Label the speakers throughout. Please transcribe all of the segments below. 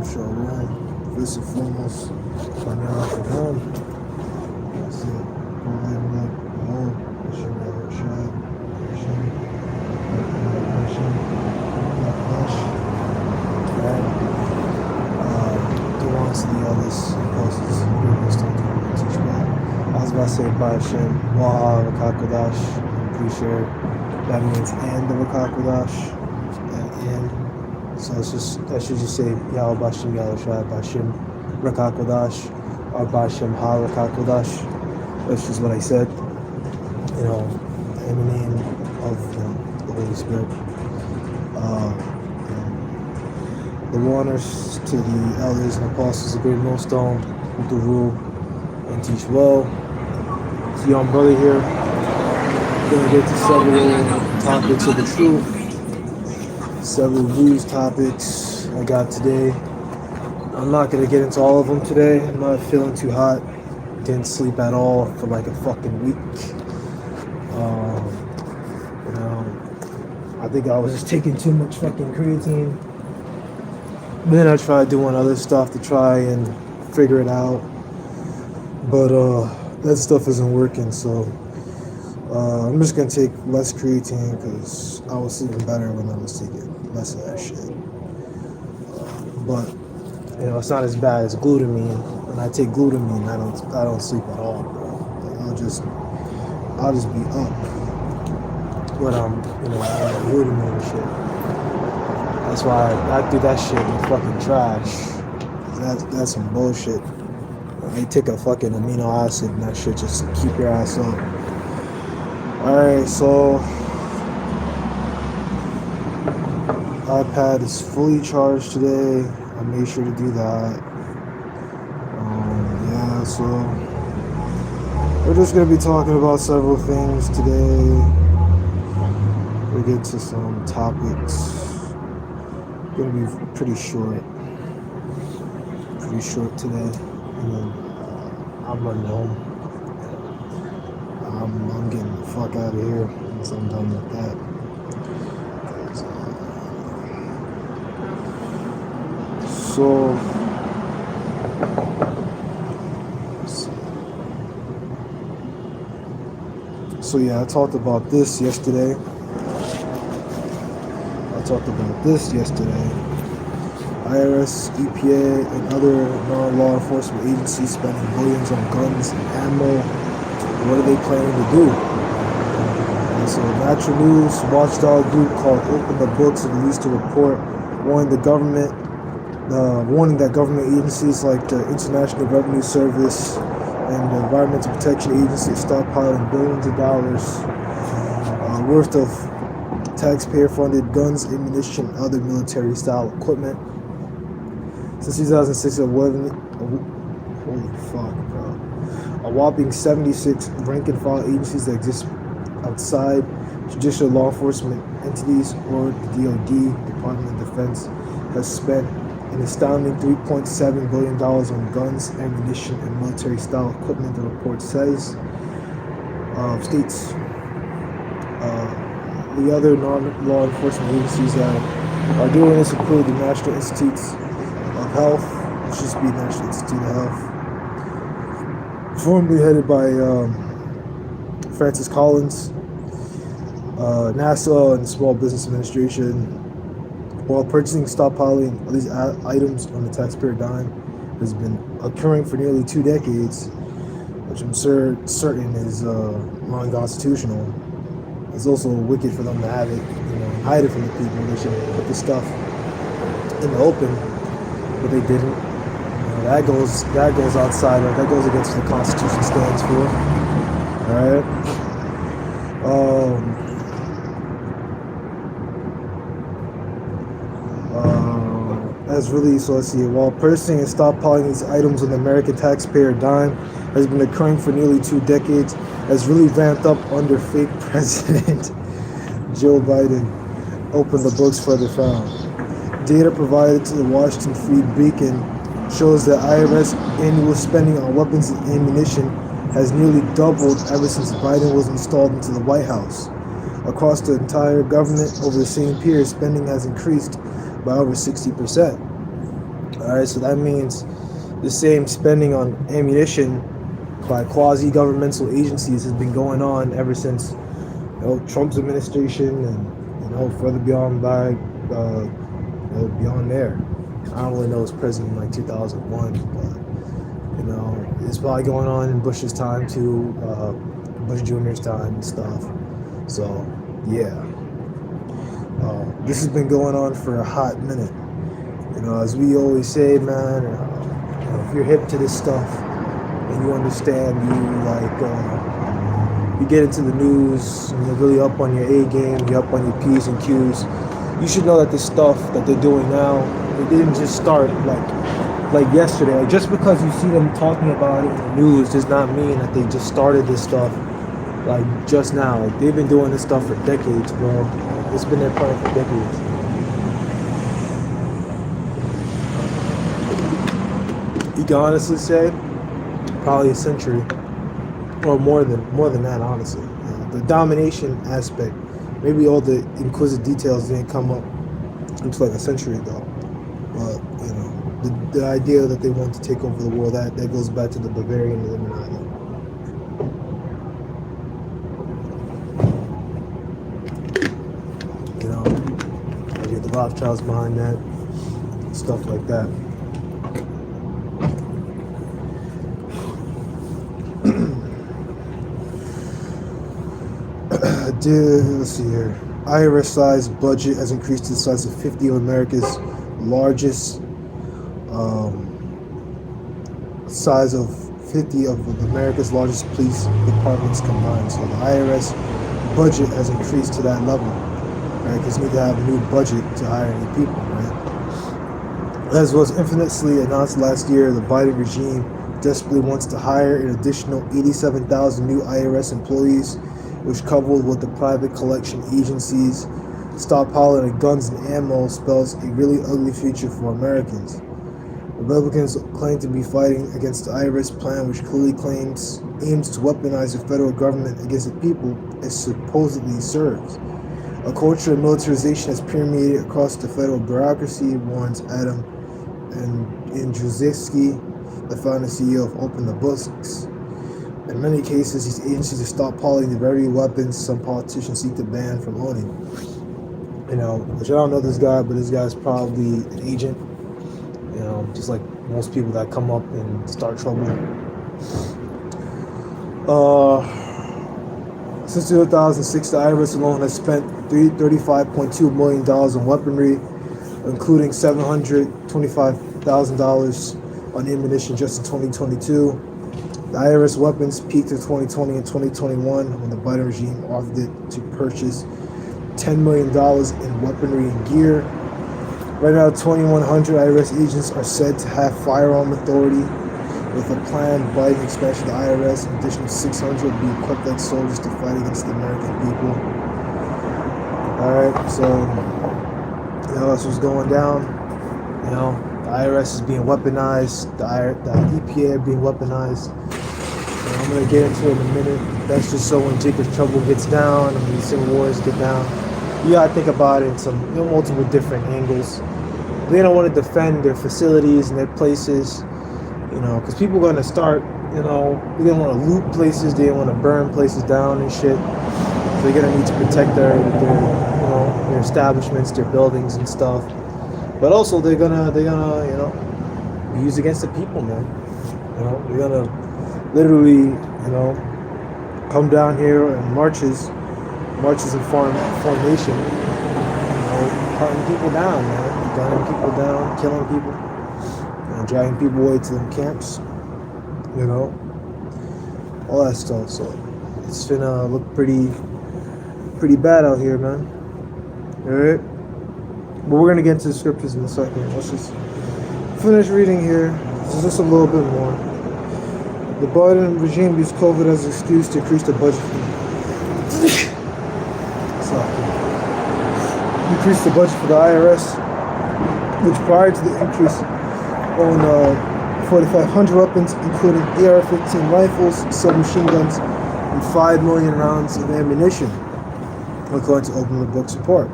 Speaker 1: Shalom. First and foremost, Panama for home. That's it. Go ahead and look. Home. Hashem Yahushua. Hashem. And go on to the others. Apostles. I was about to say by Hashem. Waha Vakakodash. I'm pretty sure that means and the Vakakodash. And. So it's just, I should just say Yahweh Bashem Yahushua Bashem Rakakodash or Bashem Ha Rakakodash. That's just what I said. In the name of the Holy Spirit. The honors to the elders and apostles of Great Millstone who do rule and teach well. It's a young brother here. We're going to get to several topics of the truth. Several news topics I got today. I'm not going to get into all of them today. I'm not feeling too hot. Didn't sleep at all for like a fucking week. I think I was just taking too much fucking creatine. But then I tried doing other stuff to try and figure it out. But that stuff isn't working, so I'm just going to take less creatine because I was sleeping better when I was taking less of that shit. But it's not as bad as glutamine. When I take glutamine, I don't sleep at all, bro. Like, I'll just be up when I'm on glutamine and shit. That's why I do that shit in fucking trash. That's some bullshit. They take a fucking amino acid and that shit just keep your ass up. Alright, so iPad is fully charged today. I made sure to do that. So we're just going to be talking about several things today. We'll get to some topics. Going to be pretty short today. And then I'm running home. I'm getting the fuck out of here once I'm done with that. So yeah, I talked about this yesterday. IRS, EPA, and other non-law enforcement agencies spending billions on guns and ammo. What are they planning to do? And so Natural News watchdog group called Open the Books released a report warning that government agencies like the International Revenue Service and the Environmental Protection Agency are stockpiling billions of dollars worth of taxpayer-funded guns, ammunition, and other military-style equipment. Since 2006, a whopping 76 rank-and-file agencies that exist outside traditional law enforcement entities or the DoD, Department of Defense, has spent an astounding $3.7 billion on guns, ammunition, and military-style equipment, the report states. The other non-law enforcement agencies that are doing this include the National Institutes of Health, which used to be National Institute of Health, formerly headed by Francis Collins, NASA, and the Small Business Administration. While purchasing stockpiling of these items on the taxpayer dime has been occurring for nearly 2 decades, which I'm certain is non-constitutional. It's also wicked for them to have it, hide it from the people. They should put this stuff in the open, but they didn't. That goes outside of, that goes against what the Constitution stands for. All right. As released, so let's see. While purchasing and stockpiling these items on the American taxpayer dime has been occurring for nearly 2 decades, has really ramped up under fake President Joe Biden. Open the books further found. Data provided to the Washington Free Beacon shows that IRS annual spending on weapons and ammunition has nearly doubled ever since Biden was installed into the White House. Across the entire government over the same period, spending has increased by over 60%. Alright, so that means the same spending on ammunition by quasi-governmental agencies has been going on ever since Trump's administration, and further beyond beyond there. I don't really know his president in like 2001, but it's probably going on in Bush's time too, Bush Jr.'s time and stuff. So yeah, this has been going on for a hot minute. As we always say, man, if you're hip to this stuff and you understand, you get into the news and you're really up on your A game, you're up on your P's and Q's, you should know that this stuff that they're doing now, it didn't just start like yesterday. Like, just because you see them talking about it in the news does not mean that they just started this stuff like just now. Like, they've been doing this stuff for decades, bro. It's been their plan for decades. You can honestly say probably a century, or more than that, honestly. The domination aspect, maybe all the inquisitive details didn't come up until like a century ago, but the idea that they want to take over the world, that goes back to the Bavarian Illuminati. I get the Rothschilds behind that, stuff like that. Let's see here. IRS size budget has increased to the size of 50 of America's largest, size of 50 of America's largest police departments combined. So the IRS budget has increased to that level, right? Because you need to have a new budget to hire new people, right? As was infamously announced last year, the Biden regime desperately wants to hire an additional 87,000 new IRS employees, which, coupled with the private collection agencies stockpiling of guns and ammo, spells a really ugly future for Americans. Republicans claim to be fighting against the IRS plan, which clearly aims to weaponize the federal government against the people it supposedly serves. A culture of militarization has permeated across the federal bureaucracy, warns Adam Andrzejewski, the founder and CEO of Open the Books. In many cases, these agencies are stockpiling the very weapons some politicians seek to ban from owning. Which I don't know this guy, but this guy's probably an agent. Just like most people that come up and start trouble. Since 2006, the IRS alone has spent $35.2 million on weaponry, including $725,000 on ammunition just in 2022. The IRS weapons peaked in 2020 and 2021 when the Biden regime offered it to purchase $10 million in weaponry and gear. Right now, 2,100 IRS agents are said to have firearm authority. With a planned Biden expansion of the IRS, an additional 600 will be equipped like soldiers to fight against the American people. Alright, so that's what's going down. The IRS is being weaponized, the EPA are being weaponized. I'm going to get into it in a minute. That's just so when Jacob's trouble gets down, and when these civil wars get down, you got to think about it in some multiple different angles. They don't want to defend their facilities and their places, because people are going to start, they don't want to loot places, they don't want to burn places down and shit. So they're going to need to protect their establishments, their buildings and stuff. But also they're gonna be used against the people, man. They're gonna literally, come down here and marches in formation, hunting people down, man, gunning people down, killing people, dragging people away to them camps, all that stuff. So it's gonna look pretty bad out here, man. All right. But we're going to get into the scriptures in a second. Let's just finish reading here. This is just a little bit more. The Biden regime used COVID as an excuse to increase the budget. Increase the budget for the IRS, which prior to the increase on 4,500 weapons, including AR-15 rifles, submachine guns, and 5 million rounds of ammunition, according to Open the Books report.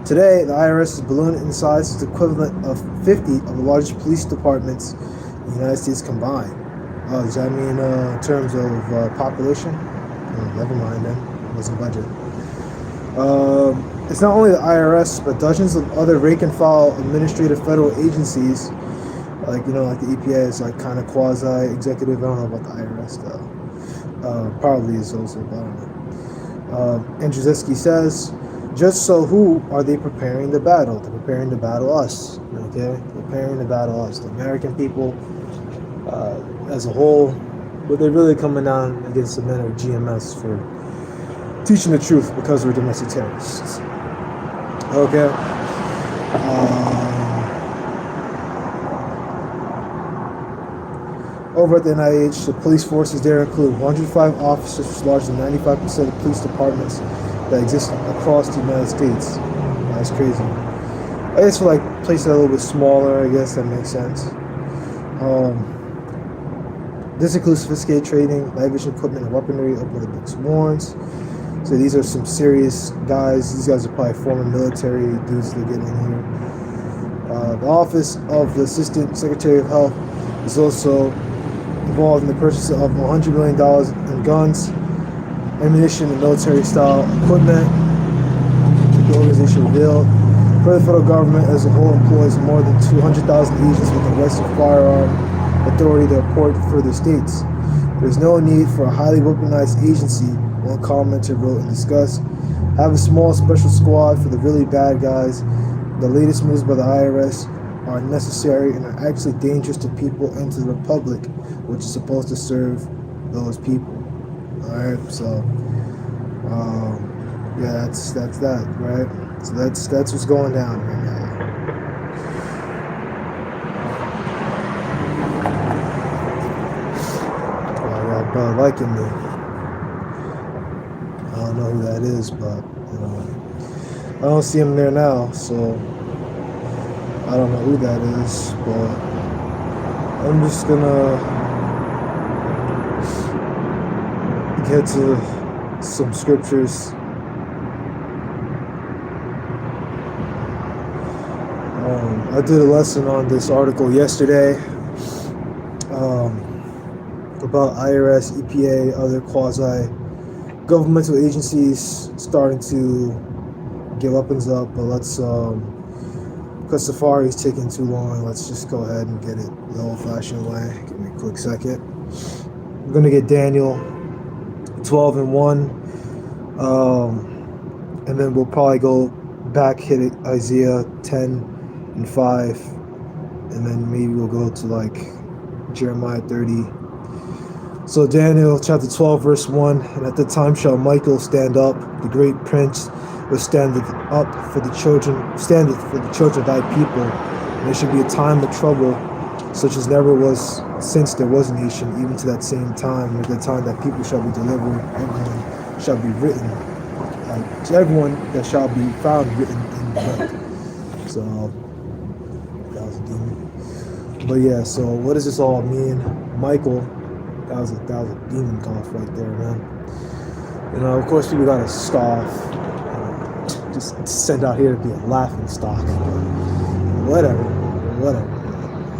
Speaker 1: Today, the IRS is ballooning in size to the equivalent of 50 of the largest police departments in the United States combined. Does that mean in terms of population? Oh, never mind then. It wasn't budget. It's not only the IRS, but dozens of other rank-and-file administrative federal agencies, like the EPA is like kind of quasi-executive. I don't know about the IRS though. Probably is also, but I don't know. Andrzejewski says, just so who are they preparing the battle? They're preparing to battle us. Okay, preparing to battle us, the American people as a whole. But they're really coming down against the men of GMS for teaching the truth because we're domestic terrorists. Okay. Over at the NIH, the police forces there include 105 officers, which is larger than 95% of police departments that exist across the United States. That's crazy. I guess for like places that are a little bit smaller, I guess that makes sense. This includes sophisticated training, night vision equipment, and weaponry of what the books warns. So these are some serious guys. These guys are probably former military dudes that get in here. The Office of the Assistant Secretary of Health is also involved in the purchase of $100 million in guns, ammunition, and military-style equipment. The organization revealed. The federal government as a whole employs more than 200,000 agents with the rest of firearm authority to report for the states. There's no need for a highly weaponized agency, one commenter wrote and discussed. Have a small special squad for the really bad guys. The latest moves by the IRS are necessary and are actually dangerous to people and to the republic, which is supposed to serve those people. Alright, so yeah, that's that, right? So that's what's going down right now. Well, I got a brother liking me. I don't know who that is, but I don't see him there now, so I don't know who that is, but I'm just gonna get to some scriptures. I did a lesson on this article yesterday about IRS, EPA, other quasi-governmental agencies starting to get weapons up, but let's, because Safari's taking too long, let's just go ahead and get it the old-fashioned way. Give me a quick second. I'm going to get Daniel 12:1, and then we'll probably go back, hit it, Isaiah 10:5, and then maybe we'll go to like Jeremiah 30. So Daniel chapter 12 verse 1, and at the time shall Michael stand up, the great prince will standeth for the children of thy people, and there shall be a time of trouble such as never was since there was a nation, even to that same time, at the time that people shall be delivered, everyone shall be written, to everyone that shall be found written in the book. So that was a demon. But yeah, so what does this all mean? Michael, that was a demon cough right there, man. Of course people gotta scoff, just sent out here to be a laughing stock. Whatever.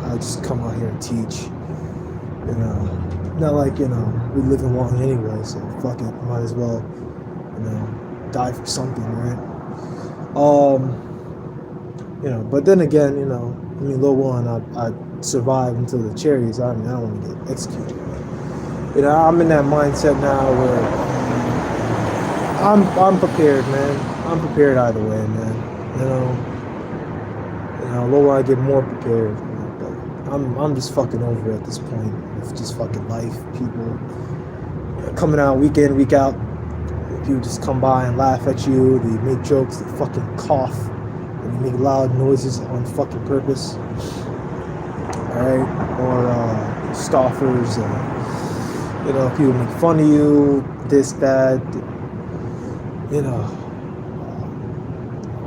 Speaker 1: I just come out here and teach. Not like, we live in long anyway, so fuck it, might as well, die for something, right? But then again, Lil One, I survived until the cherries. I don't want to get executed. I'm in that mindset now where I'm prepared, man. I'm prepared either way, man. Lil One, I get more prepared. But I'm just fucking over it at this point. It's just fucking life. People coming out week in, week out. People just come by and laugh at you. They make jokes. They fucking cough. And they make loud noises on fucking purpose. Alright? Or scoffers. People make fun of you. This, that.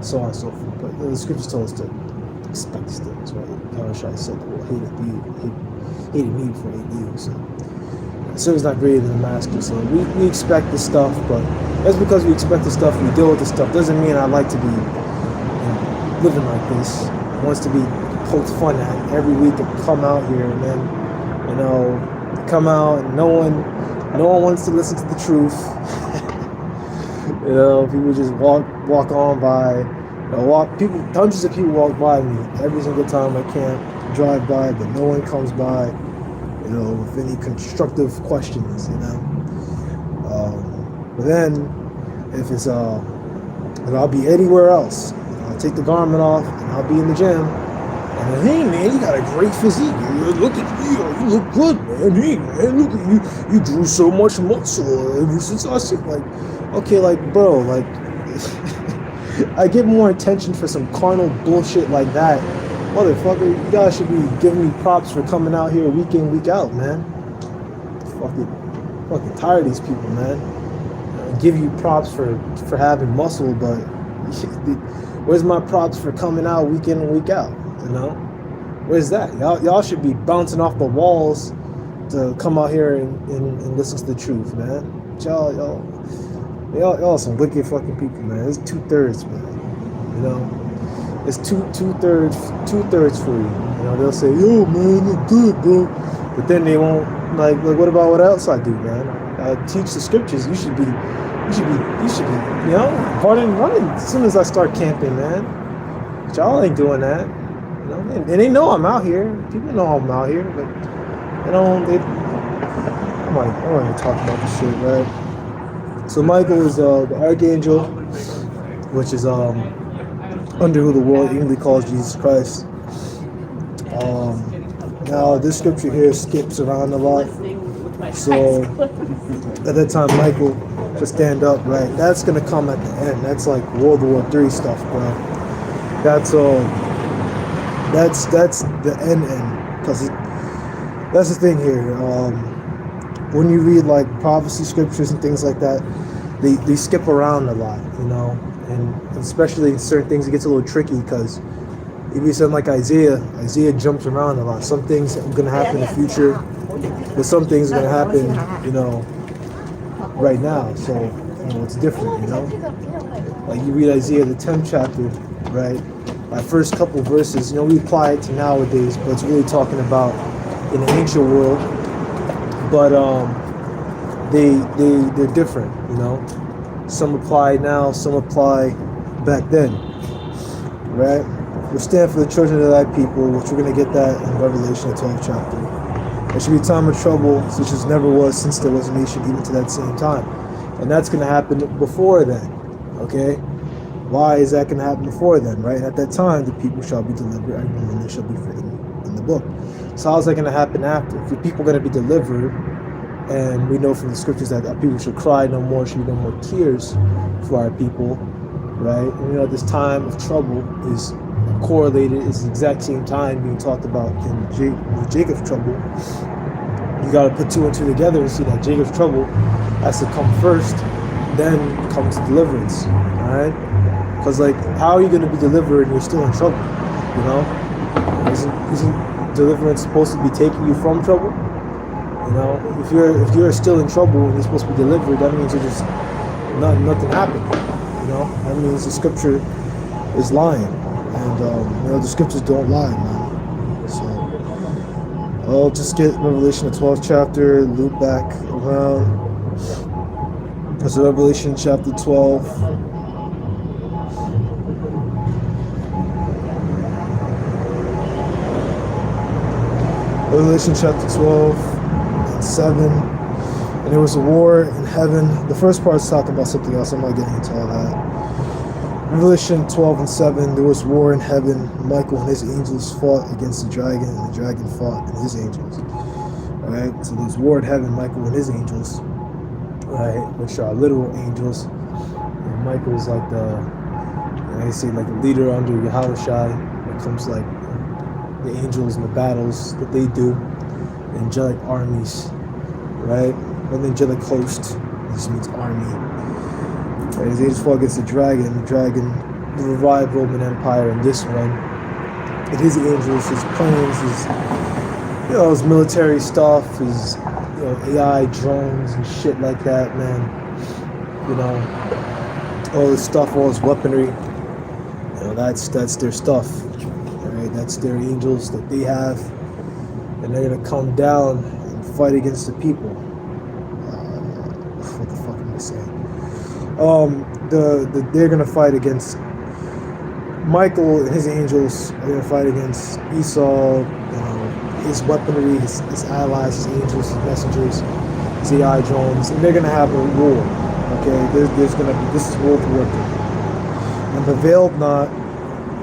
Speaker 1: So on and so forth. But the scriptures told us to expect these things, right? Parashah said, well, hated me before I hate you. So servant's not greater than the master. So we expect this stuff, but that's because we expect this stuff, we deal with this stuff. Doesn't mean I like to be living like this, wants to be poked fun at every week and come out here and then, come out and no one wants to listen to the truth. People just walk on by. Hundreds of people walk by me every single time I can't drive by, but no one comes by, with any constructive questions, But then, if it's I'll be anywhere else. I'll take the garment off and I'll be in the gym. And then, hey man, you got a great physique. Look at you, you look good, man. Hey man, look at you, you drew so much muscle ever since I see. Like, okay, like bro, like I get more attention for some carnal bullshit like that. Motherfucker, you guys should be giving me props for coming out here week in, week out, man. Fucking tired of these people, man. Give you props for having muscle, but where's my props for coming out week in and week out? Where's that? Y'all should be bouncing off the walls to come out here and listen to the truth, man. Y'all some wicked fucking people, man. It's 2/3, man. It's two-thirds for you. They'll say, yo, man, look good, bro. But then they won't, like what about what else I do, man? I teach the scriptures. You should be, running as soon as I start camping, man. But y'all ain't doing that, And they know I'm out here. People know I'm out here, but I don't want to talk about this shit, right? So Michael is the archangel, which is under who the world English calls Jesus Christ. Now this scripture here skips around a lot. So at that time, Michael to stand up, right? That's gonna come at the end. That's like World War III stuff, bro. That's the end, because that's the thing here. When you read like prophecy scriptures and things like that, they skip around a lot, and especially in certain things it gets a little tricky, because if you sound like Isaiah jumps around a lot. Some things are going to happen in the future, but some things are going to happen, right now. So, it's different, Like you read Isaiah, the 10th chapter, right? My first couple verses, we apply it to nowadays, but it's really talking about in the ancient world. But they're different, Some apply now, some apply back then, right? We stand for the children of thy people, which we're going to get that in Revelation, the 12th chapter. There should be a time of trouble, such as never was since there was a nation, even to that same time. And that's going to happen before then, okay? Why is that going to happen before then, right? At that time, the people shall be delivered, and they shall be written in the book. So how's that going to happen after? If the people are going to be delivered, and we know from the scriptures that people should cry no more, should be no more tears for our people, right? And this time of trouble is correlated, is the exact same time being talked about in Jacob's trouble. You got to put two and two together and see that Jacob's trouble has to come first, then comes deliverance, all right? Because how are you going to be delivered and you're still in trouble, Isn't deliverance supposed to be taking you from trouble? If you're still in trouble and you're supposed to be delivered, that means you're just nothing happened. That means the scripture is lying, and the scriptures don't lie, man. So I'll just get Revelation the 12th chapter, loop back around. So Revelation chapter 12. Revelation chapter 12 and 7. And there was a war in heaven. The first part is talking about something else. I'm not getting into all that. Revelation 12 and 7. There was war in heaven. Michael and his angels fought against the dragon, and the dragon fought and his angels. Alright, so there's war in heaven, Michael and his angels. Right, which are literal angels. And Michael is like they say like the leader under Yahushua. When it comes like the angels and the battles that they do, the angelic armies, right? Or the angelic host, this means army. Right? His angels fought against the dragon the revived Roman Empire, and this one, and his angels, his planes, his military stuff, his AI drones and shit like that, man. All this stuff, all his weaponry. That's their stuff. Right? That's their angels that they have, and they're gonna come down and fight against the people. What the fuck am I saying? They're gonna fight against Michael and his angels. Are gonna fight against Esau, his weaponry, his allies, his angels, his messengers, his AI drones, and they're gonna have a war. Okay, there's gonna be, this is World War III. And prevailed not,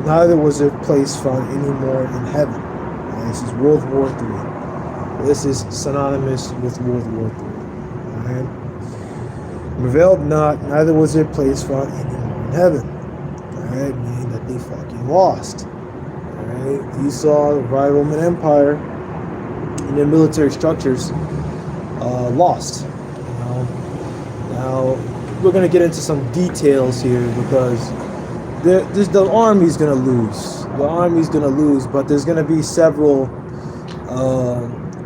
Speaker 1: neither was their place found any more in heaven. And this is World War III. This is synonymous with World War III. Alright? Prevailed not, neither was their place found any more in heaven. Alright, meaning that they fucking lost. Alright, Esau, the Roman Empire, and their military structures lost. Now we're gonna get into some details here because the army's gonna lose. The army's gonna lose, but there's gonna be several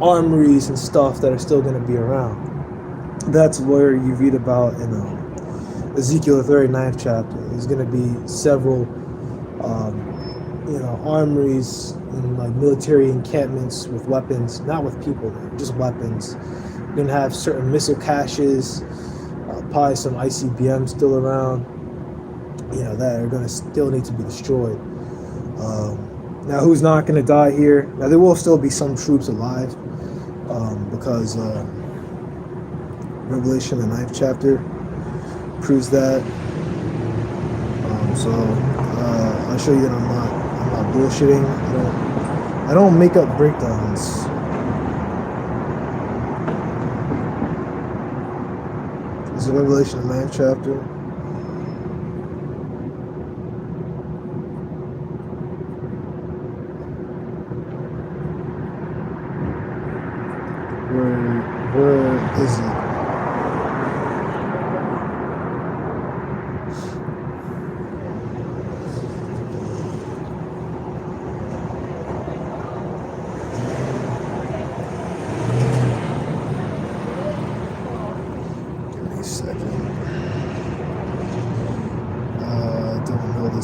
Speaker 1: armories and stuff that are still gonna be around. That's where you read about in Ezekiel, the 39th chapter. There's gonna be several armories and like military encampments with weapons, not with people there, just weapons. You're gonna have certain missile caches, probably some ICBMs still around, that are gonna still need to be destroyed. Now, who's not gonna die here? Now, there will still be some troops alive, because Revelation, the 9th chapter, proves that. I'll show you that I'm not bullshitting. I don't make up breakdowns. This is Revelation, the 9th chapter. Where is it?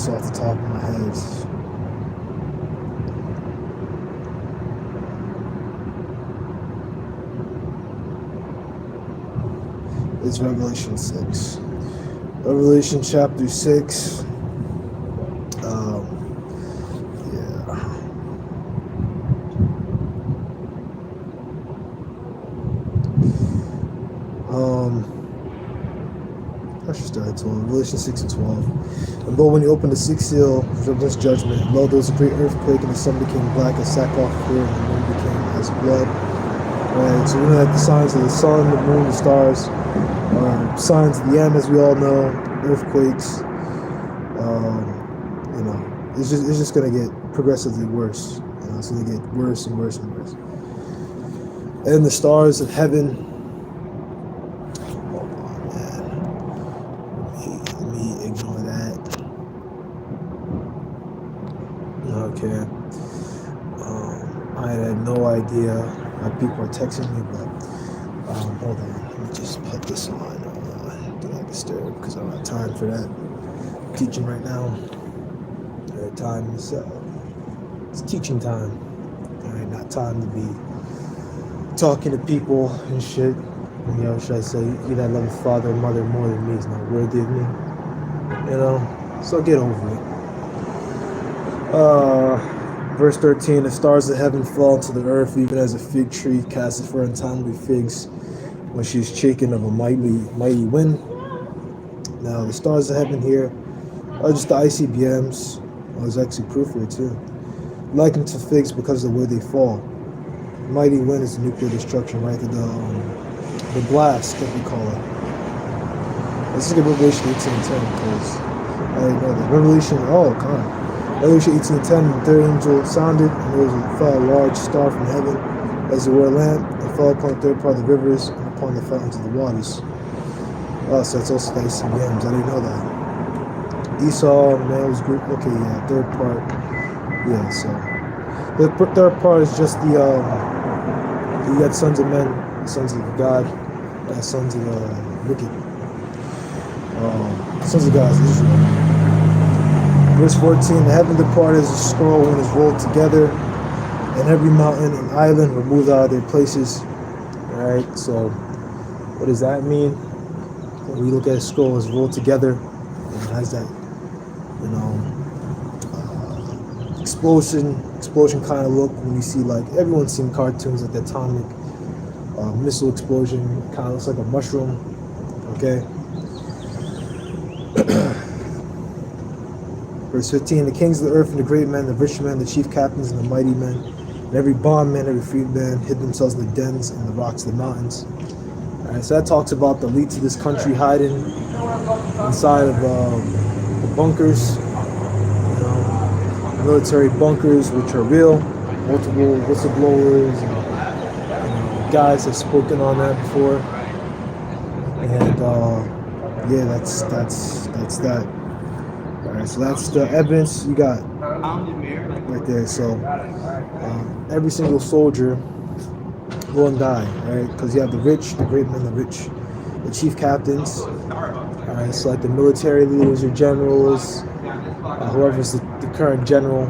Speaker 1: Off the top of my head. It's Revelation 6. Revelation chapter 6. I should start at 12. Revelation 6 and 12. And lo, when he opened the sixth seal, represents judgment. And lo, there was a great earthquake, and the sun became black as sackcloth of fire, and the moon became as blood. Right? So we know that the signs of the sun, the moon, the stars are signs of the end, as we all know. Earthquakes. It's just gonna get progressively worse. It's gonna get worse and worse and worse. And the stars of heaven. Okay. I had no idea. My people are texting me, but hold on. Let me just put this on. Do not disturb because I don't have time for that. I'm teaching right now. Time is it's teaching time. Alright, not time to be talking to people and shit. Should I say, he that loveth father and mother more than me is not worthy of me. So get over it. Verse 13, the stars of heaven fall to the earth, even as a fig tree casteth her untimely figs when she is shaken of a mighty wind. Now, the stars of heaven here are just the ICBMs. There's actually proof here too. Likened to figs because of the way they fall. Mighty wind is the nuclear destruction, right? The blast that we call it. Let's look at Revelation 18:10 because I didn't know that. Revelation 18:10, the third angel sounded, and there fell a large star from heaven, as it were a lamp, and fell upon the third part of the rivers, and upon the fountains of the waters. Oh, so that's also the ICBMs. I didn't know that. Esau, males group. Okay, yeah, third part. Yeah, so the third part is just the you got sons of men, sons of God, sons of wicked. Sons of God is Israel. Verse 14, the heaven departed as a scroll when it's rolled together, and every mountain and island removed out of their places. Alright, so what does that mean? When we look at a scroll as rolled together, it has that, you know, explosion kind of look. When you see, like, everyone's seen cartoons like the atomic missile explosion, kind of looks like a mushroom. Okay. Verse 15, the kings of the earth and the great men, the rich men, the chief captains and the mighty men, and every bondman, every freedman hid themselves in the dens and the rocks of the mountains. Alright, so that talks about the elites of this country hiding inside of the bunkers, you know, military bunkers, which are real. Multiple whistleblowers and guys have spoken on that before. And yeah, that's that. Alright, so that's the evidence you got right there. So every single soldier will die, right? Because you have the rich, the great men, the chief captains. Alright, so like the military leaders or generals, whoever's the current general.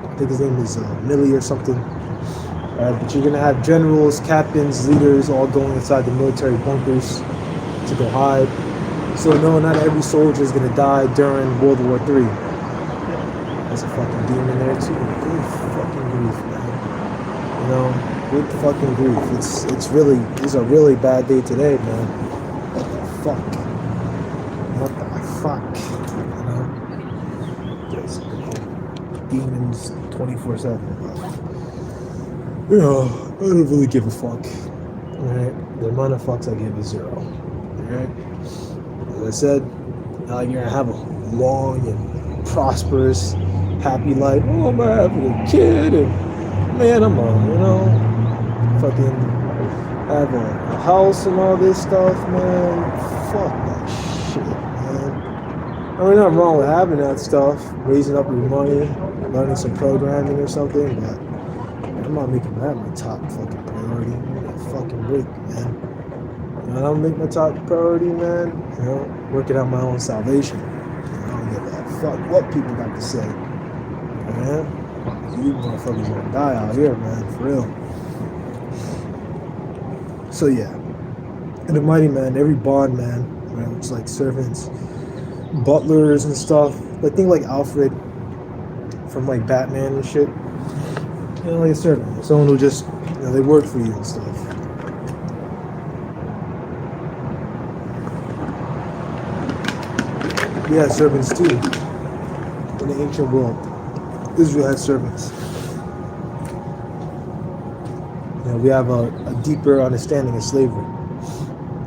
Speaker 1: I think his name is Millie or something. Alright, but you're gonna have generals, captains, leaders all going inside the military bunkers to go hide. So no, not every soldier is gonna die during World War III. There's a fucking demon there too. Good fucking grief, man. You know, good fucking grief. It's a really bad day today, man. What the fuck? What the fuck? You know? There's demons 24/7. You know, I don't really give a fuck. Alright? The amount of fucks I give is 0. Alright? As I said, you're gonna have a long and prosperous, happy life. Oh, I'm having a kid, and man, I'm fucking have a house and all this stuff, man. Fuck that shit, man. I mean, nothing wrong with having that stuff, raising up your money, learning some programming or something, but I'm not making that my top fucking priority. I'm gonna fucking break, man. I don't make my top priority, man. You know, working out my own salvation. I don't give a fuck what people got to say. Man, you motherfuckers gonna die out here, man, for real. So yeah, and the mighty man, every bondman, right, which is like servants, butlers and stuff. Like think like Alfred from like Batman and shit. You know, like a servant, someone who just, you know, they work for you and stuff. We had servants too in the ancient world. Israel had servants. You know, we have a deeper understanding of slavery.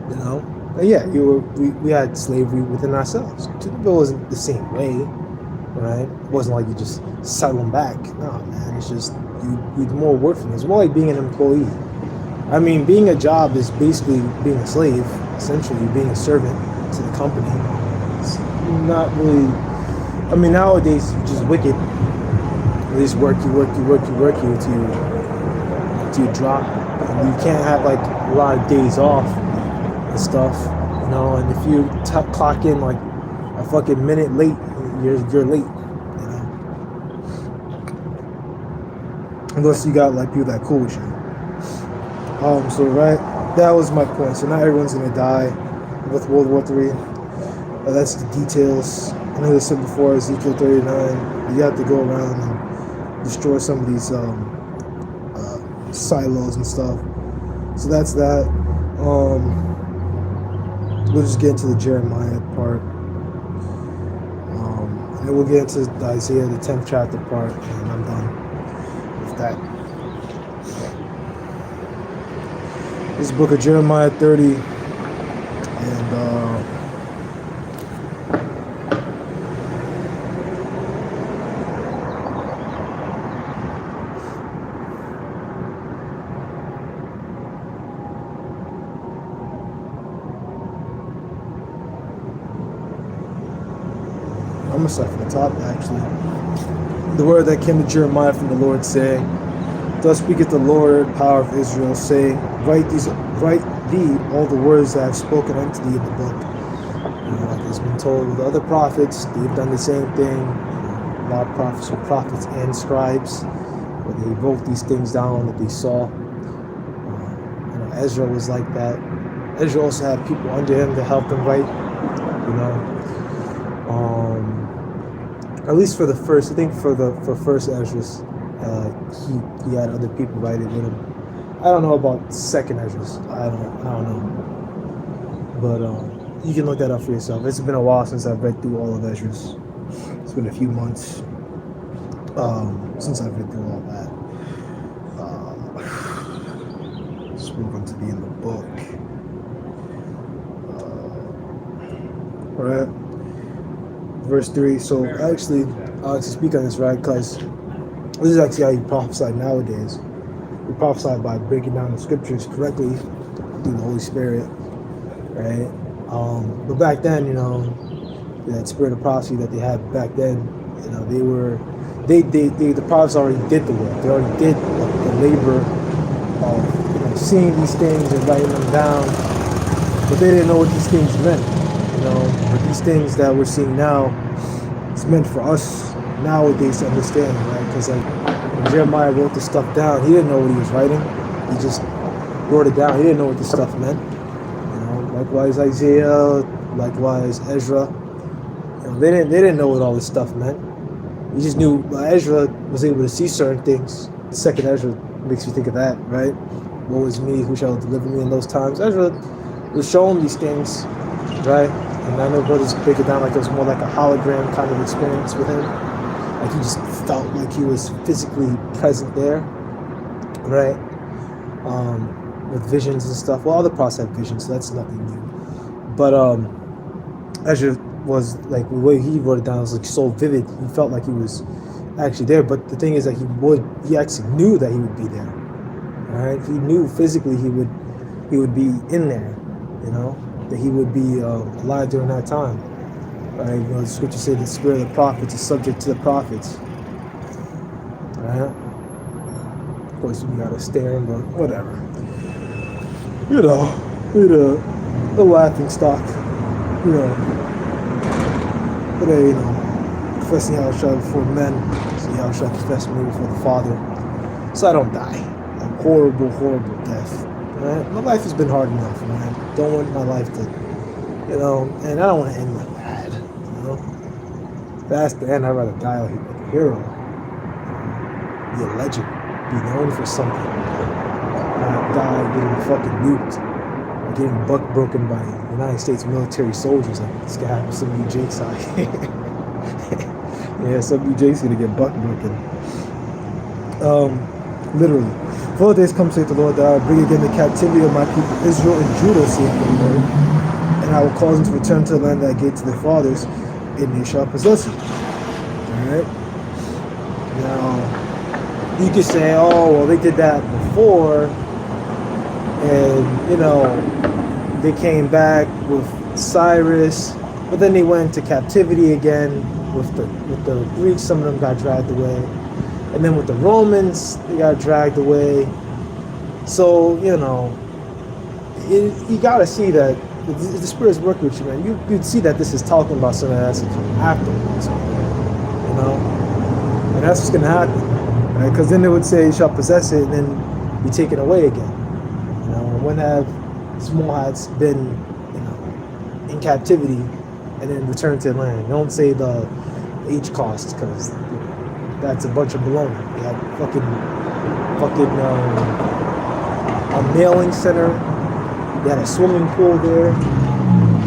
Speaker 1: You know, and yeah, we had slavery within ourselves. It wasn't the same way, right? It wasn't like you just settle them back. No, man, it's just you do more work for them. It's more like being an employee. I mean, being a job is basically being a slave. Essentially, being a servant to the company. Not really. I mean, nowadays you're just wicked. You just work you until you drop. And you can't have like a lot of days off and stuff, you know. And if you clock in like a fucking minute late, you're late, you know. Unless you got like people that cool with you. So right, that was my point. So not everyone's gonna die with World War III. That's the details. I know I said before, Ezekiel 39, you have to go around and destroy some of these silos and stuff. So that's that. We'll just get into the Jeremiah part. And we'll get into the Isaiah, the 10th chapter part, and I'm done with that. This book of Jeremiah 30, and I'm gonna start from the top, actually. The word that came to Jeremiah from the Lord, saying, "Thus speaketh the Lord, power of Israel, saying, Write thee all the words that I have spoken unto thee in the book." You know, like it's been told with other prophets, they've done the same thing. law prophets were prophets and scribes, where they wrote these things down that they saw. Ezra was like that. Ezra also had people under him to help him write, at least for the first, I think for first Ezra, he had other people write it with him. I don't know about second Ezra. I don't know. But you can look that up for yourself. It's been a while since I've read through all of Ezra. It's been a few months since I've read through all that. Let's move on to the end of the book. All right. Verse 3. So actually, I'll actually speak on this, right? Because this is actually how you prophesy nowadays. You prophesy by breaking down the scriptures correctly through the Holy Spirit, right? But back then, that spirit of prophecy that they had back then, the prophets already did the work. They already did the labor of seeing these things and writing them down, but they didn't know what these things meant. But these things that we're seeing now, it's meant for us nowadays to understand, right? Because when Jeremiah wrote this stuff down, he didn't know what he was writing. He just wrote it down. He didn't know what this stuff meant. Likewise Isaiah, likewise Ezra. They didn't know what all this stuff meant. He just knew Ezra was able to see certain things. The second Ezra makes you think of that, right? Woe is me, who shall deliver me in those times? Ezra was showing these things, right? And I know brothers break it down like it was more like a hologram kind of experience with him. Like he just felt like he was physically present there, right? With visions and stuff. Well, other prophets have visions, so that's nothing new. But Ezra was like, the way he wrote it down was like so vivid. He felt like he was actually there. But the thing is that he actually knew that he would be there. All right, he knew physically he would be in there. That he would be alive during that time. Right? The scripture says the spirit of the prophets is subject to the prophets. Right? Of course, we gotta stare him, but whatever. The laughing stock. But hey, confessing Yahushua before men, so Yahushua confess me before the Father, so I don't die a horrible, horrible death. Right? My life has been hard enough, man. Don't want my life to, and I don't want to end like that. If that's the end, I'd rather die like a hero, be a legend, be known for something. Not die getting fucking nuked, or getting buck broken by United States military soldiers. Like this guy happened to some of you Jake's side. Yeah, some of you Jake's gonna get buck broken. Literally. 4 days come, saith the Lord, that I will bring again the captivity of my people Israel and Judah, saith the Lord, and I will cause them to return to the land that I gave to their fathers, and they shall possess it. Alright? Now, you could say, oh, well, they did that before, and, they came back with Cyrus, but then they went into captivity again with the Greeks. Some of them got dragged away. And then with the Romans, they got dragged away. So, you got to see that if the Spirit's working with you, man. You'd see that this is talking about something that's afterwards, and that's what's going to happen, right? Because then they would say, you shall possess it, and then be taken away again. When have small hats been, in captivity and then returned to the land? Don't say the age cost, because that's a bunch of baloney. They had fucking a mailing center. They had a swimming pool there.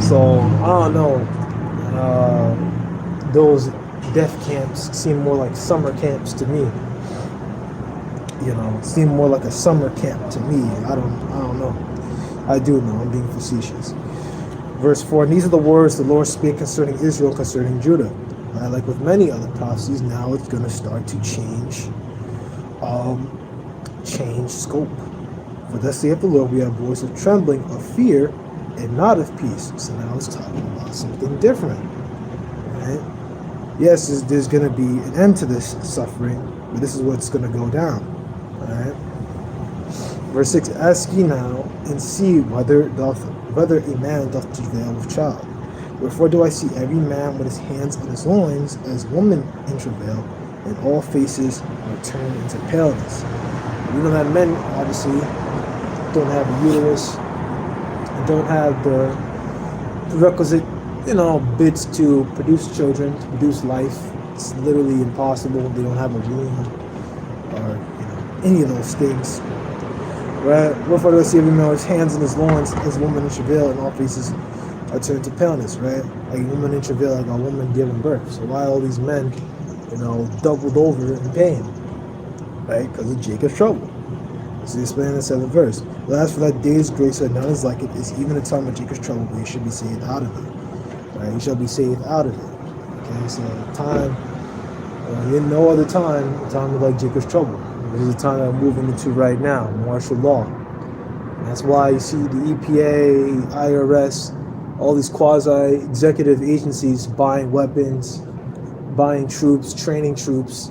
Speaker 1: So I don't know. Those death camps seem more like summer camps to me. Seem more like a summer camp to me. I don't know. I do know. I'm being facetious. Verse 4. And these are the words the Lord spake concerning Israel, concerning Judah. Like with many other prophecies, now it's going to start to change scope. For thus saith the Lord, we have voice of trembling, of fear, and not of peace. So now it's talking about something different. Right? Yes, there's going to be an end to this suffering, but this is what's going to go down. Right? Verse 6, ask ye now, and see whether a man doth travail with child. Wherefore do I see every man with his hands on his loins as woman in travail, and all faces are turned into paleness. We know that men obviously don't have a uterus and don't have the requisite, bits to produce children, to produce life. It's literally impossible. They don't have a womb or any of those things. Right? Wherefore do I see every man with his hands in his loins as woman in travail, and all faces are turned to paleness, right? Like a woman in travail, like a woman giving birth. So why all these men, doubled over in pain? Right? Because of Jacob's trouble. So he explained in the 7th verse. But as for that day's grace that none is like it, is even the time of Jacob's trouble, but he should be saved out of it. Right? He shall be saved out of it. Okay, so time, in no other time, the time of like Jacob's trouble. This is the time that we're moving into right now, martial law. And that's why you see the EPA, IRS, all these quasi-executive agencies buying weapons, buying troops, training troops,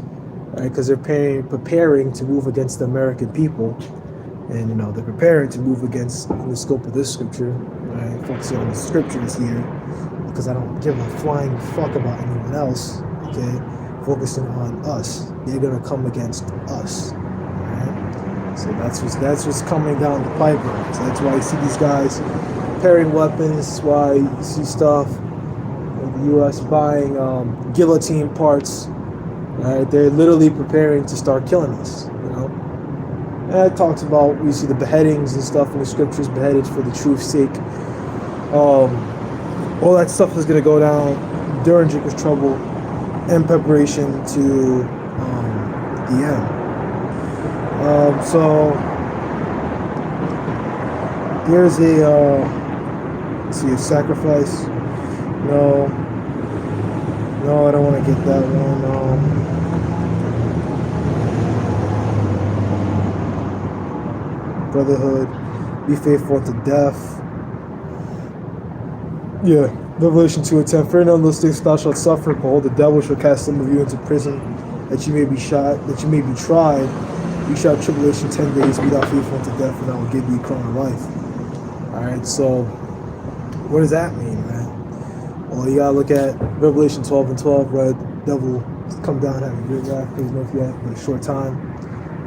Speaker 1: right? Because they're preparing to move against the American people. And, they're preparing to move against, in the scope of this scripture, right? Focusing on the scriptures here, because I don't give a flying fuck about anyone else, okay? Focusing on us. They're going to come against us, right? So that's what's coming down the pipeline. So that's why you see these guys preparing weapons. That's why you see stuff like the U.S. buying guillotine parts. Right? They're literally preparing to start killing us. And it talks about, we see the beheadings and stuff in the scriptures, beheaded for the truth's sake. All that stuff is going to go down during Jacob's trouble in preparation to the end. So here's a sacrifice. No, I don't want to get that one. Brotherhood, be faithful unto death. Yeah, Revelation 2:10. Fear none of those things thou shalt suffer. Behold, the devil shall cast some of you into prison, that you may be shot, that you may be tried. You shall have tribulation 10 days. Be thou faithful unto death, and I will give thee a crown of life. All right, so what does that mean, man? Well, you gotta look at Revelation 12:12, right? The devil come down having great wrath, praise no yet, but a short time.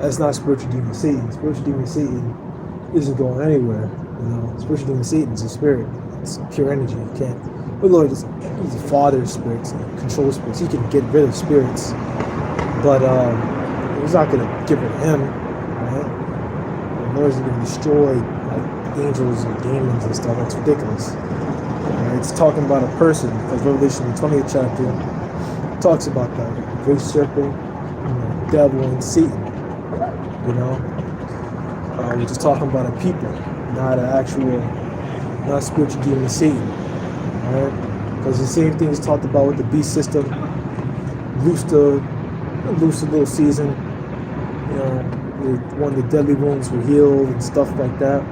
Speaker 1: That's not spiritual demon Satan. Spiritual demon Satan isn't going anywhere. Spiritual demon Satan is a spirit. It's pure energy. You can't. The Lord he's the Father of spirits, he controls spirits. He can get rid of spirits, but he's not gonna get rid of him, right? The Lord's gonna destroy like angels and demons and stuff. That's ridiculous. Right? It's talking about a person, because Revelation the 20th chapter talks about that great serpent, devil, and Satan. We're just talking about a people, not an actual, not spiritual demon Satan. Right? Because the same thing is talked about with the beast system. Loosed a little season. One of the deadly wounds were healed and stuff like that.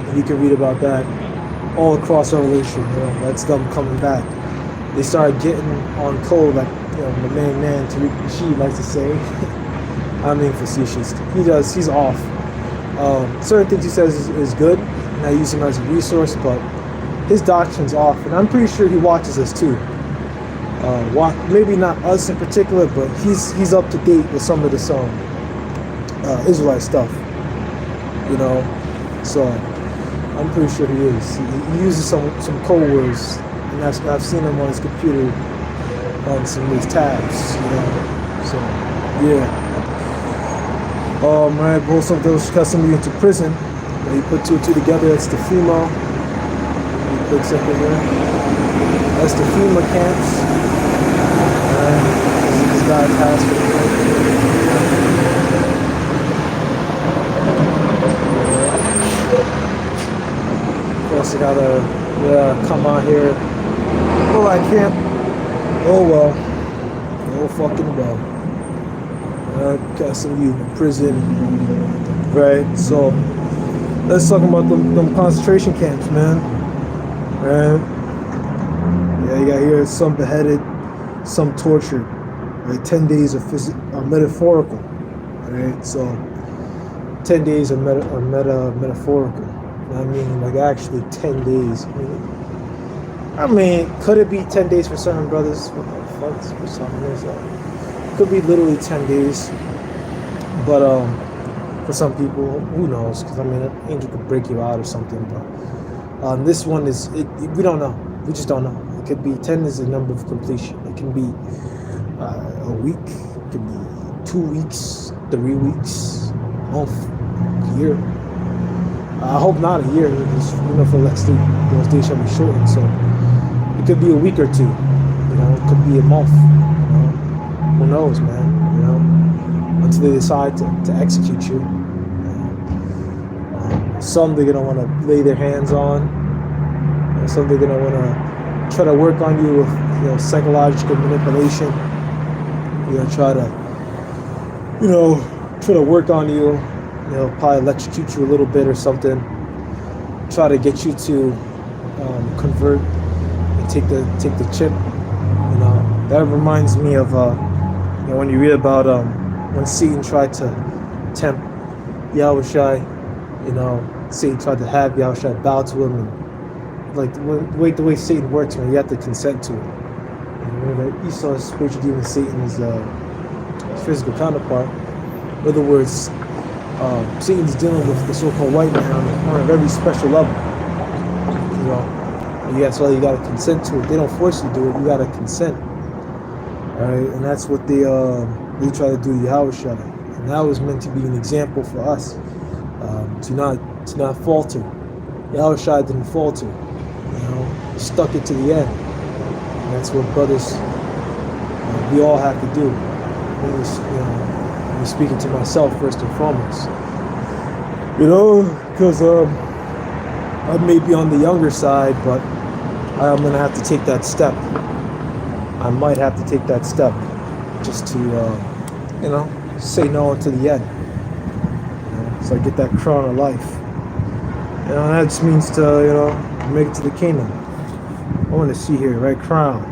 Speaker 1: And you can read about that all across Revelation. That's them coming back. They started getting on code, like the main man Tariq Rashid likes to say. I mean facetious. He's off. Certain things he says is good, and I use him as a resource, but his doctrine's off, and I'm pretty sure he watches us too. Maybe not us in particular, but he's up to date with some of this Israelite stuff. So I'm pretty sure he is. He uses some code words, and I've seen him on his computer on some of these tabs. So yeah. Right, both some of those cast somebody into prison. You put 2 and 2 together, that's the FEMA. You click something there. That's the FEMA camps. This guy passed it. Of course, I gotta come out here. Oh, I can't. Oh well. Oh fucking well. Casting you in prison, right? So let's talk about them concentration camps, man. Right? Yeah, you got here some beheaded, some tortured. Right? 10 days are metaphorical. Right? So 10 days are metaphorical. I mean, like actually 10 days. I mean, could it be 10 days for certain brothers? What the fuck? For some reason, could be literally 10 days. But for some people, who knows? Because I mean, an angel could break you out or something. But this one is, we don't know. We just don't know. It could be 10 is the number of completion. It can be a week. It could be 2 weeks, 3 weeks, a month, a year. I hope not a year, because for next week those days shall be shortened. So it could be a week or two. It could be a month. Who knows, man? Until they decide to execute you. Some they're gonna want to lay their hands on. Some they're gonna want to try to work on you with psychological manipulation. Try to work on you. Probably electrocute you a little bit or something. Try to get you to convert and take the chip. That reminds me of when you read about when Satan tried to tempt Yahushua. Satan tried to have Yahushua bow to him, and like the way Satan works, man, you have to consent to it. Esau's spiritual demon, Satan's physical counterpart. In other words, Satan's dealing with the so-called white man on a very special level. That's why you gotta consent to it. They don't force you to do it. You gotta consent. All right, and that's what they try to do to Yahushua. And that was meant to be an example for us, to not falter. Yahushua didn't falter. He stuck it to the end. And that's what brothers, we all have to do. I'm speaking to myself first and foremost. Because I may be on the younger side, but I'm gonna have to take that step. I might have to take that step just to, say no unto the end. So I get that crown of life. That just means to, make it to the kingdom. I want to see here, right? Crown,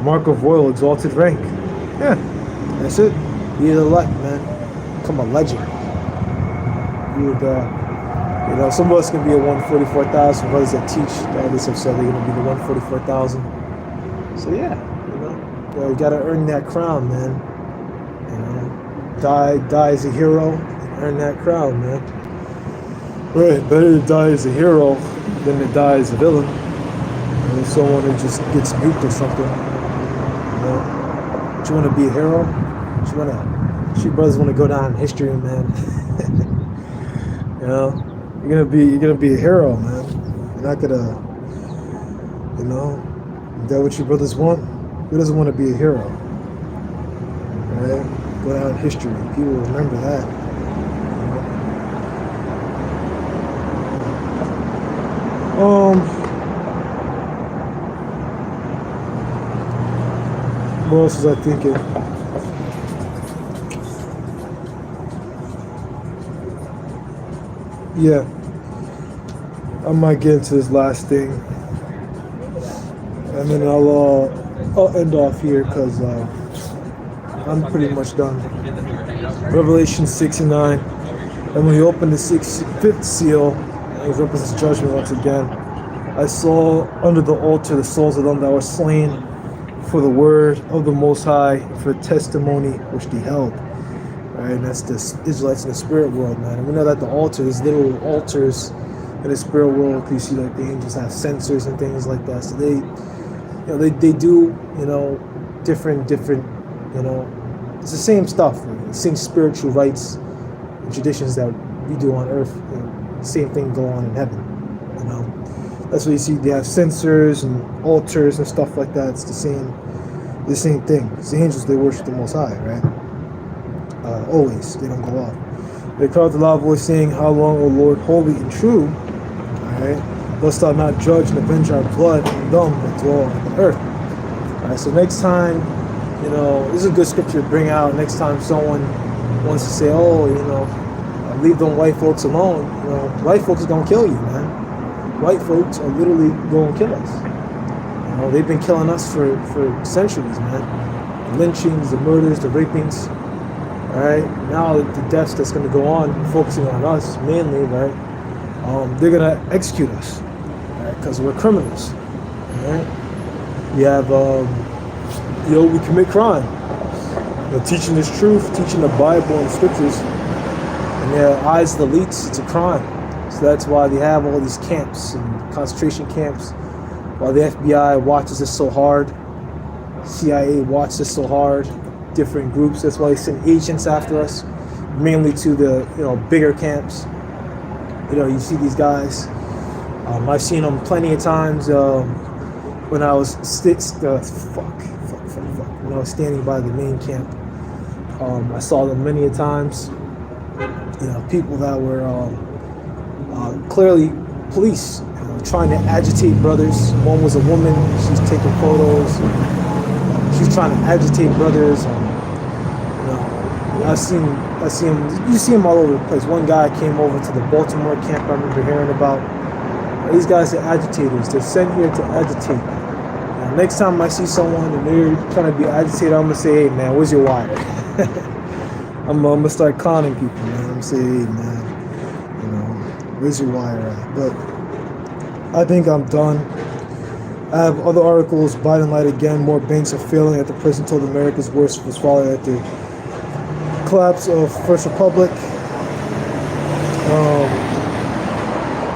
Speaker 1: mark of royal exalted rank. Yeah, that's it. You're the elect, man. Become a legend. You would, some of us can be at 144,000. Brothers that teach, the others have said they're going to be the 144,000. So yeah, you got to earn that crown, man. Die as a hero and earn that crown, man. Right, better to die as a hero than to die as a villain. Someone who just gets nuked or something. But you want to be a hero? You brothers want to go down in history, man. You're gonna be a hero, man. You're not gonna, is that what you brothers want? Who doesn't want to be a hero? Right? Go down in history. People will remember that. What else was I thinking? Yeah, I might get into this last thing, and then I'll end off here because I'm pretty much done. Revelation 6 and 9, and when he opened the fifth seal, it represents judgment once again. I saw under the altar the souls of them that were slain for the word of the Most High, for the testimony which they held. Right, and that's the Israelites in the spirit world, man. And we know that the altar, there's little altars in the spirit world. You see, like the angels have sensors and things like that. So they do, different, it's the same stuff, right? The same spiritual rites and traditions that we do on earth. Same thing go on in heaven. That's what you see. They have sensors and altars and stuff like that. It's the same thing. It's the angels, they worship the Most High, right? Always, they don't go off. They cried with a loud voice, saying, "How long, O Lord, holy and true? All right, dost thou not judge and avenge our blood on them that dwell on the earth?" All right. So next time, this is a good scripture to bring out. Next time someone wants to say, "Oh, leave them white folks alone," white folks are gonna kill you, man. White folks are literally going to kill us. They've been killing us for centuries, man. The lynchings, the murders, the rapings. All right. Now the deaths that's going to go on, focusing on us mainly, right? they're gonna execute us, right? Because we're criminals, right? We have, we commit crime. Teaching this truth, teaching the Bible and the scriptures, and their eyes of the elites, it's a crime. So that's why they have all these camps and concentration camps. While the FBI watches us so hard, CIA watches us so hard, different groups. That's why they send agents after us, mainly to the bigger camps. You see these guys. I've seen them plenty of times when I was when I was standing by the main camp. I saw them many a times. People that were clearly police, trying to agitate brothers. One was a woman. She's taking photos. She's trying to agitate brothers. I see them. You see them all over the place. One guy came over to the Baltimore camp. I remember hearing about. These guys are agitators. They're sent here to agitate. Next time I see someone and they're trying to be agitated, I'm gonna say, "Hey man, where's your wire?" I'm gonna start conning people, man. I'm gonna say, "Hey man, where's your wire at?" But I think I'm done. I have other articles. Biden lied again. More banks are failing at the president told America's worst was followed at the collapse of First Republic.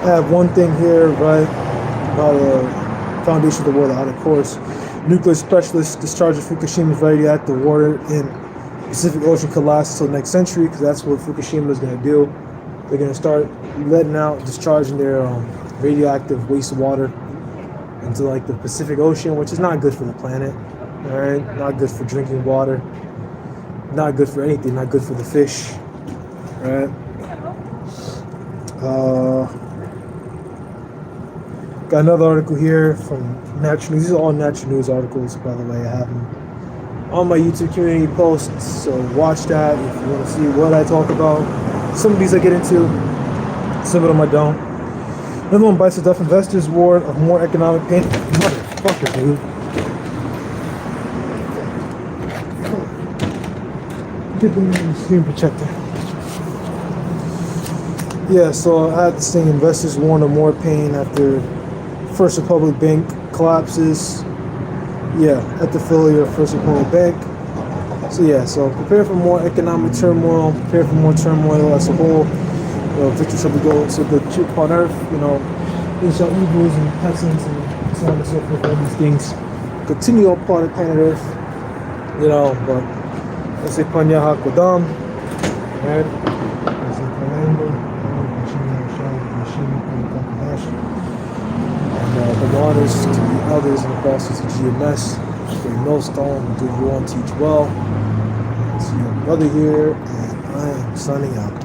Speaker 1: I have one thing here, right, about Foundation of the World out of course. Nuclear specialists discharging Fukushima's radioactive water in Pacific Ocean could last until next century, because that's what Fukushima is going to do. They're going to start letting out, discharging their radioactive wastewater into like the Pacific Ocean, which is not good for the planet. All right, not good for drinking water. Not good for anything. Not good for the fish. Right. Got another article here from Natural News. These are all Natural News articles, by the way. I have them on my YouTube community posts, so watch that if you want to see what I talk about. Some of these I get into, some of them I don't. Another one bites the deaf investors warn of more economic pain. Motherfucker, dude. Get the screen protector. Yeah, so I had this thing, investors warn of more pain after First Republic Bank collapses. Yeah, at the failure of First Republic Bank. So prepare for more economic turmoil, prepare for more turmoil as a whole. Victory shall be gold, so the truth upon earth, these shall evils and pestilence and so on and so forth, all these things continue upon the planet Earth, but let's say Panya Hakwadam, right? And the honors to the elders and apostles of GMS, great millstone, do you want to teach well. See your brother here, and I am signing out.